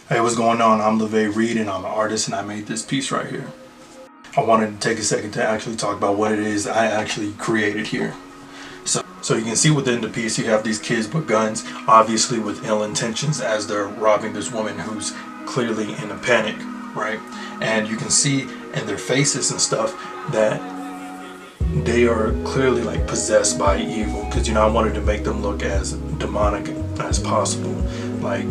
Hey, what's going on? I'm LeVay Reed and I'm an artist and I made this piece right here. I wanted to take a second to actually talk about what it is I actually created here. So you can see within the piece you have these kids with guns, obviously with ill intentions as they're robbing this woman who's clearly in a panic, right? And you can see in their faces and stuff that they are clearly like possessed by evil, because I wanted to make them look as demonic as possible. Like,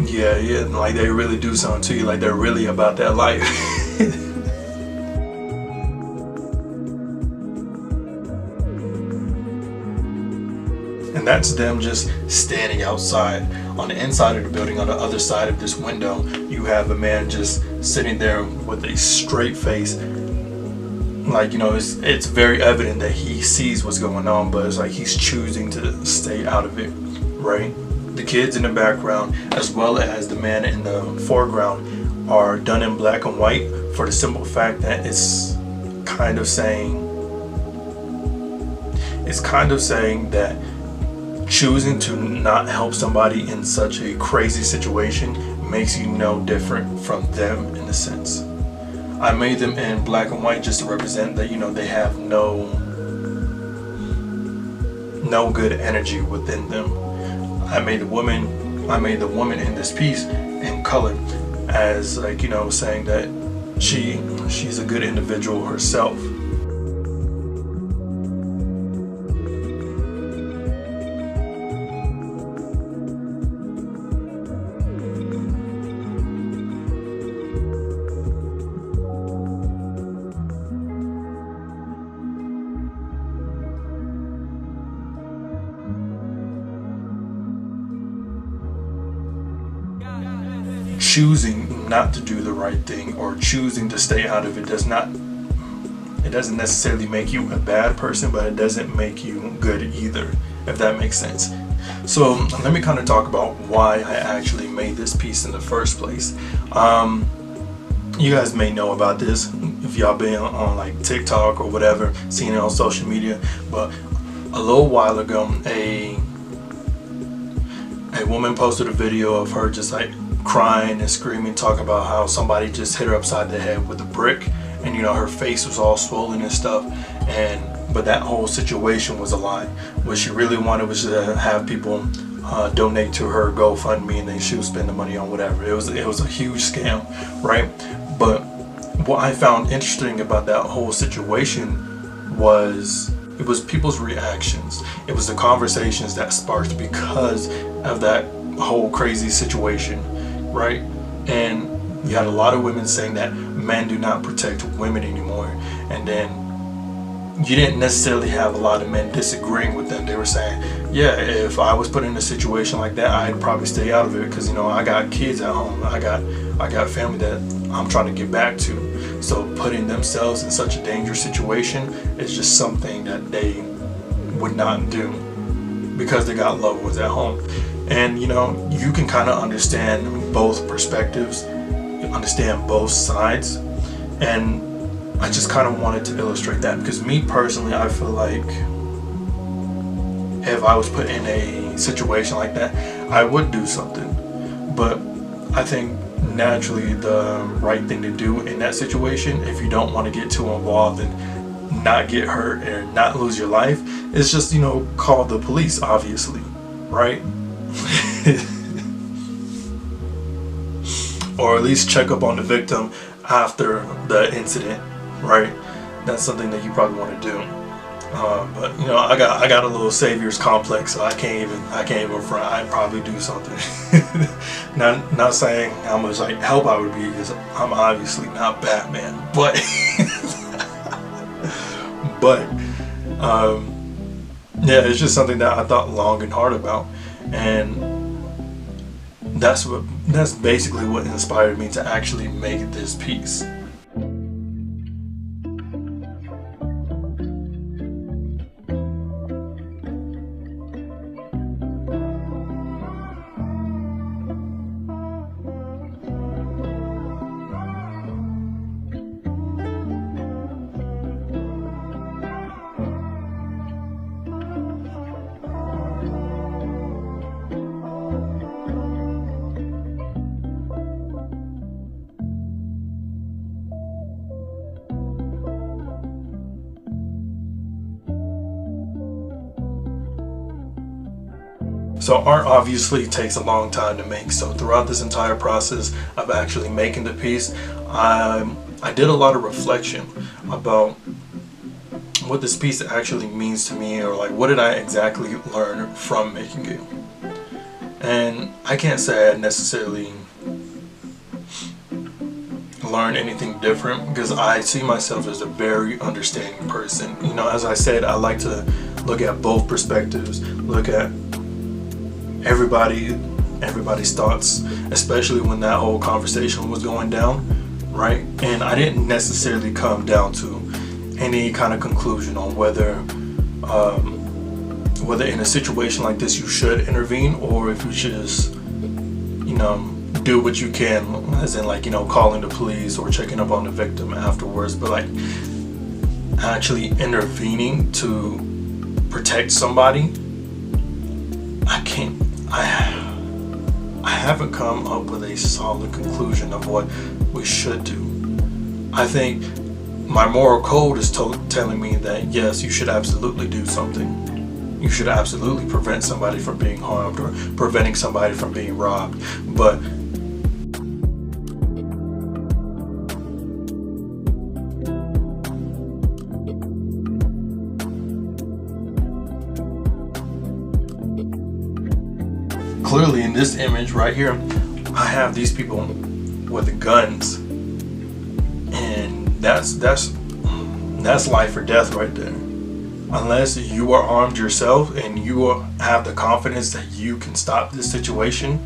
yeah, like they really do something to you, like they're really about that life. And that's them just standing outside. On the inside of the building, on the other side of this window, you have a man just sitting there with a straight face. Like, it's very evident that he sees what's going on, but it's like he's choosing to stay out of it, right? The kids in the background, as well as the man in the foreground, are done in black and white for the simple fact that it's kind of saying that choosing to not help somebody in such a crazy situation makes you no different from them in a sense. I made them in black and white just to represent that, they have no good energy within them. I made the woman in this piece in color as saying that she's a good individual herself. Choosing not to do the right thing or choosing to stay out of it doesn't necessarily make you a bad person, but it doesn't make you good either, if that makes sense. So let me kind of talk about why I actually made this piece in the first place. You guys may know about this if y'all been on like TikTok or whatever, seen it on social media, but a little while ago a woman posted a video of her just like crying and screaming, talking about how somebody just hit her upside the head with a brick, and her face was all swollen and stuff, but that whole situation was a lie. What she really wanted was to have people donate to her GoFundMe, and then she would spend the money on whatever. It was a huge scam, right? But what I found interesting about that whole situation was it was people's reactions. It was the conversations that sparked because of that whole crazy situation, right? And you had a lot of women saying that men do not protect women anymore, and then you didn't necessarily have a lot of men disagreeing with them. They were saying, yeah, if I was put in a situation like that, I'd probably stay out of it, because I got kids at home, I got family that I'm trying to get back to. So putting themselves in such a dangerous situation is just something that they would not do because they got loved ones at home. And you can kind of understand both perspectives, understand both sides, and I just kind of wanted to illustrate that, because me personally, I feel like if I was put in a situation like that, I would do something. But I think naturally the right thing to do in that situation, if you don't want to get too involved and not get hurt and not lose your life, is just call the police, obviously, right? Or at least check up on the victim after the incident, right? That's something that you probably want to do. But I got a little savior's complex, so I can't even front. I'd probably do something. not saying how much like help I would be, because I'm obviously not Batman, but yeah, it's just something that I thought long and hard about, and that's basically what inspired me to actually make this piece. So art obviously takes a long time to make. So throughout this entire process of actually making the piece, I did a lot of reflection about what this piece actually means to me, or like what did I exactly learn from making it. And I can't say I necessarily learn anything different, because I see myself as a very understanding person. You know, as I said, I like to look at both perspectives, look at everybody's thoughts, especially when that whole conversation was going down, right? And I didn't necessarily come down to any kind of conclusion on whether in a situation like this you should intervene, or if you should just, you know, do what you can, as in like, you know, calling the police or checking up on the victim afterwards. But like actually intervening to protect somebody, I haven't come up with a solid conclusion of what we should do. I think my moral code is telling me that yes, you should absolutely do something. You should absolutely prevent somebody from being harmed, or preventing somebody from being robbed. But clearly in this image right here, I have these people with guns, and that's life or death right there. Unless you are armed yourself and you have the confidence that you can stop this situation,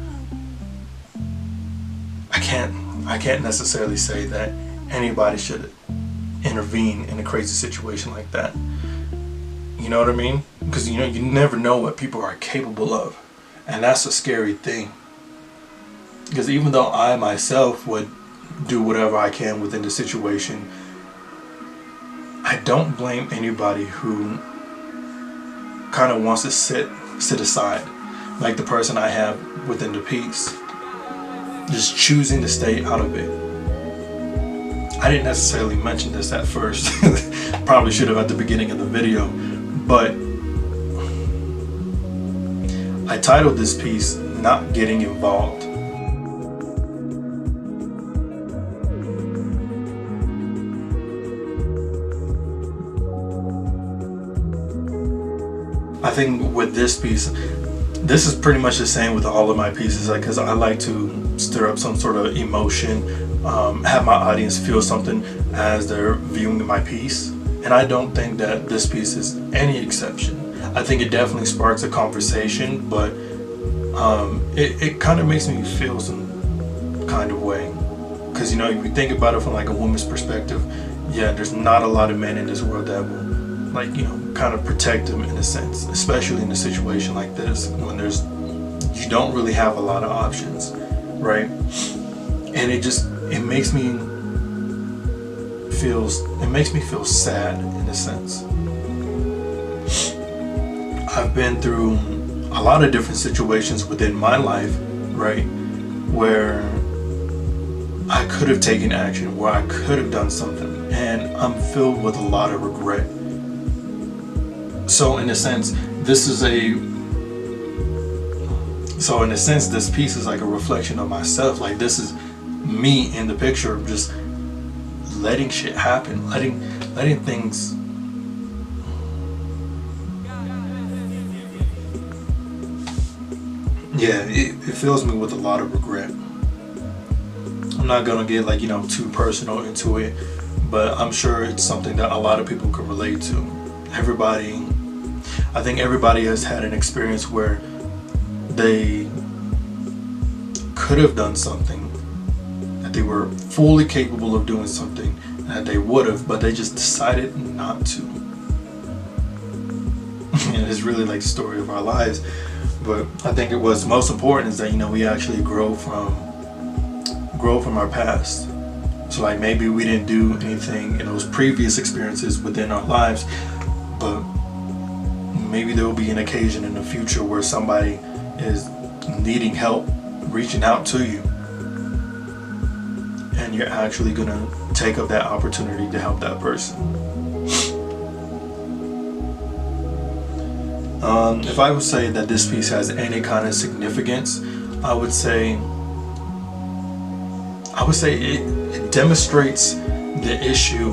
I can't necessarily say that anybody should intervene in a crazy situation like that. You know what I mean? Because you know, you never know what people are capable of, and that's a scary thing. Because even though I myself would do whatever I can within the situation, I don't blame anybody who kind of wants to sit aside, like the person I have within the piece, just choosing to stay out of it. I didn't necessarily mention this at first, probably should have at the beginning of the video, but I titled this piece "Not Getting Involved." I think with this piece, this is pretty much the same with all of my pieces, because I like to stir up some sort of emotion, have my audience feel something as they're viewing my piece. And I don't think that this piece is any exception. I think it definitely sparks a conversation, but it kind of makes me feel some kind of way. Because, you know, if you think about it from like a woman's perspective, yeah, there's not a lot of men in this world that will, like, you know, kind of protect them in a sense, especially in a situation like this when you don't really have a lot of options, right? And it makes me feel sad in a sense. I've been through a lot of different situations within my life, right, where I could have taken action, where I could have done something, and I'm filled with a lot of regret. So in a sense, this piece is like a reflection of myself. Like, this is me in the picture, of just letting shit happen, letting things. Yeah, it fills me with a lot of regret. I'm not gonna get, like, you know, too personal into it, but I'm sure it's something that a lot of people can relate to. I think everybody has had an experience where they could have done something, that they were fully capable of doing something, that they would have, but they just decided not to. And it's really like the story of our lives. But I think what's most important is that, you know, we actually grow from our past. So like, maybe we didn't do anything in those previous experiences within our lives, but maybe there will be an occasion in the future where somebody is needing help, reaching out to you, and you're actually gonna take up that opportunity to help that person. If I would say that this piece has any kind of significance, I would say it demonstrates the issue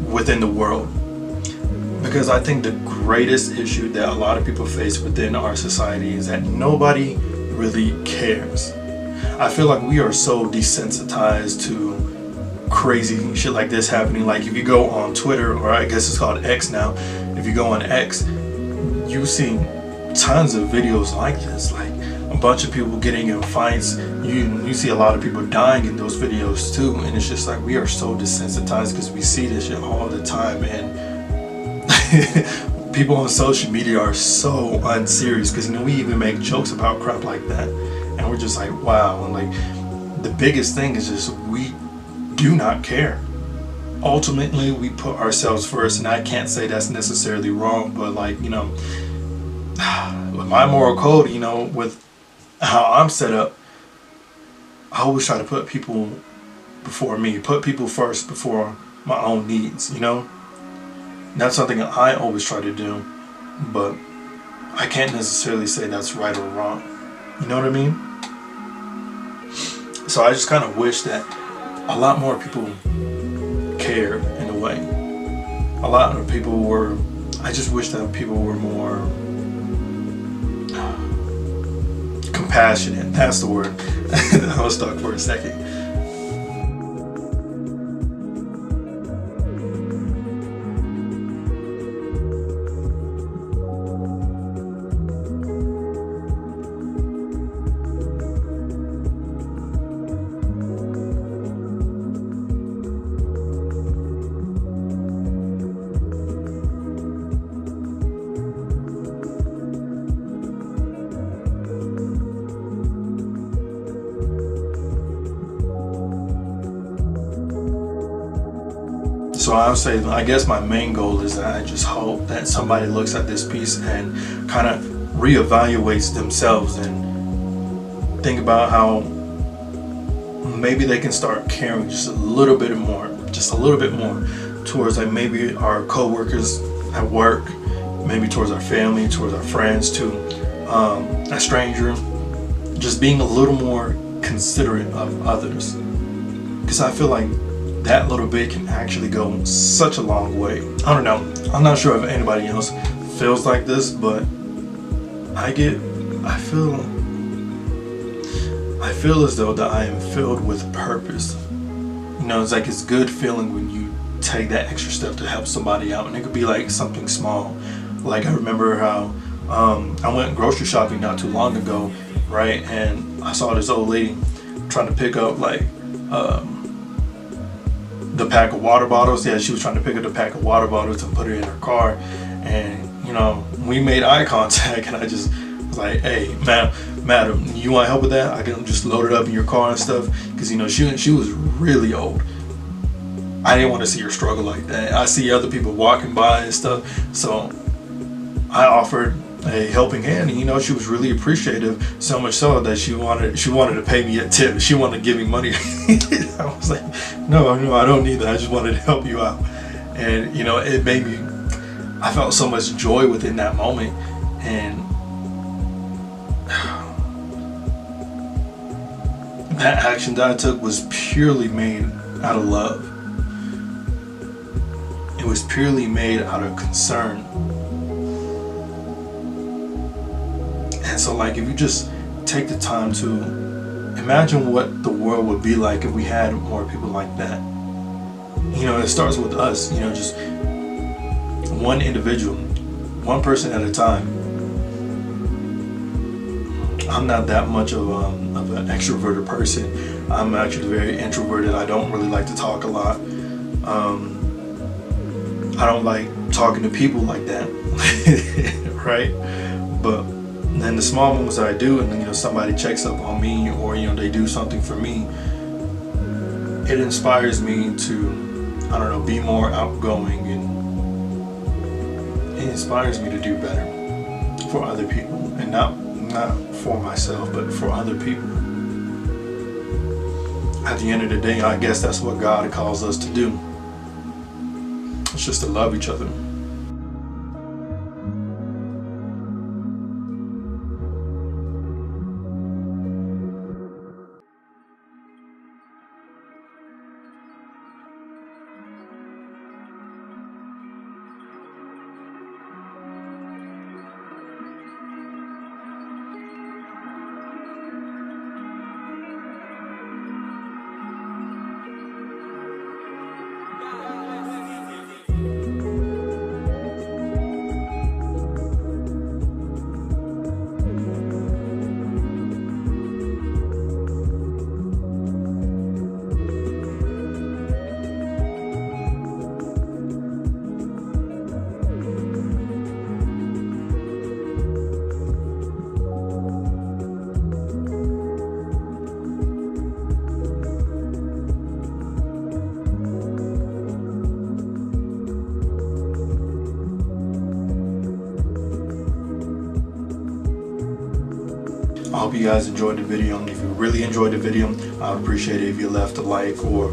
within the world. Because I think the greatest issue that a lot of people face within our society is that nobody really cares. I feel like we are so desensitized to crazy shit like this happening. Like if you go on Twitter, or I guess it's called X now, if you go on X, you see tons of videos like this, like a bunch of people getting in fights. You see a lot of people dying in those videos too, and it's just like we are so desensitized because we see this shit all the time, and people on social media are so unserious because we even make jokes about crap like that, and we're just like, wow. And like the biggest thing is just we do not care. Ultimately, we put ourselves first, and I can't say that's necessarily wrong, but like, with my moral code, with how I'm set up, I always try to put people before me, put people first before my own needs, That's something that I always try to do, but I can't necessarily say that's right or wrong. You know what I mean? So I just kind of wish that a lot more people cared in a way. A lot of people were, I just wish that people were more compassionate. That's the word. I was stuck for a second. So I guess my main goal is that I just hope that somebody looks at this piece and kind of reevaluates themselves and think about how maybe they can start caring just a little bit more towards like maybe our co-workers at work, maybe towards our family, towards our friends, to a stranger, just being a little more considerate of others. Because I feel like that little bit can actually go such a long way. I don't know. I'm not sure if anybody else feels like this, but I feel as though that I am filled with purpose. It's like it's good feeling when you take that extra step to help somebody out, and it could be like something small. Like I remember how I went grocery shopping not too long ago, right? And I saw this old lady trying to pick up like the pack of water bottles. Yeah, she was trying to pick up the pack of water bottles and put it in her car, and we made eye contact, and I just was like, hey, madam, you want help with that? I can just load it up in your car and stuff, because she was really old. I didn't want to see her struggle like that. I see other people walking by and stuff, so I offered a helping hand, and she was really appreciative, so much so that she wanted to pay me a tip. She wanted to give me money. I was like, no, I don't need that. I just wanted to help you out. And it made me, I felt so much joy within that moment, and that action that I took was purely made out of love. It was purely made out of concern. And so like, if you just take the time to imagine what the world would be like if we had more people like that. It starts with us, just one individual, one person at a time. I'm not that much of an extroverted person. I'm actually very introverted. I don't really like to talk a lot. I don't like talking to people like that, right? But then the small moments that I do, and somebody checks up on me, or they do something for me, it inspires me to, I don't know, be more outgoing, and it inspires me to do better for other people, and not for myself, but for other people. At the end of the day, I guess that's what God calls us to do. It's just to love each other. hope you guys enjoyed the video, and if you really enjoyed the video, I would appreciate it if you left a like or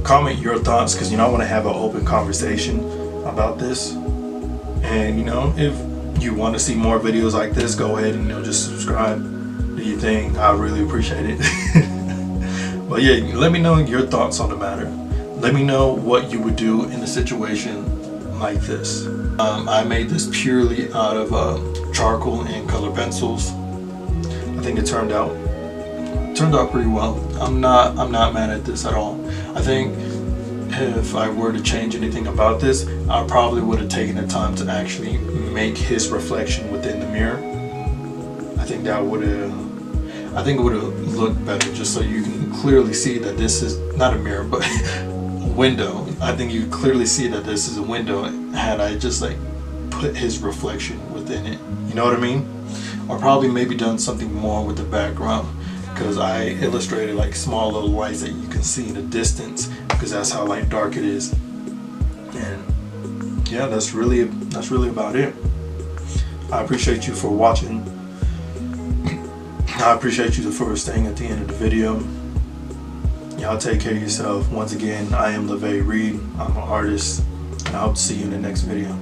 comment your thoughts, because I want to have an open conversation about this. And if you want to see more videos like this, go ahead and just subscribe, do your thing. I really appreciate it. But yeah, let me know your thoughts on the matter. Let me know what you would do in a situation like this. I made this purely out of charcoal and color pencils. I think it turned out pretty well. I'm not mad at this at all. I think if I were to change anything about this, I probably would have taken the time to actually make his reflection within the mirror. I think it would have looked better, just so you can clearly see that this is not a mirror, but a window. I think you clearly see that this is a window had I just like put his reflection within it. You know what I mean? Or probably maybe done something more with the background, because I illustrated like small little lights that you can see in the distance, because that's how like dark it is. And yeah, that's really about it. I appreciate you for watching. I appreciate you for staying at the end of the video. Y'all take care of yourself. Once again, I am LeVay Reed. I'm an artist, and I hope to see you in the next video.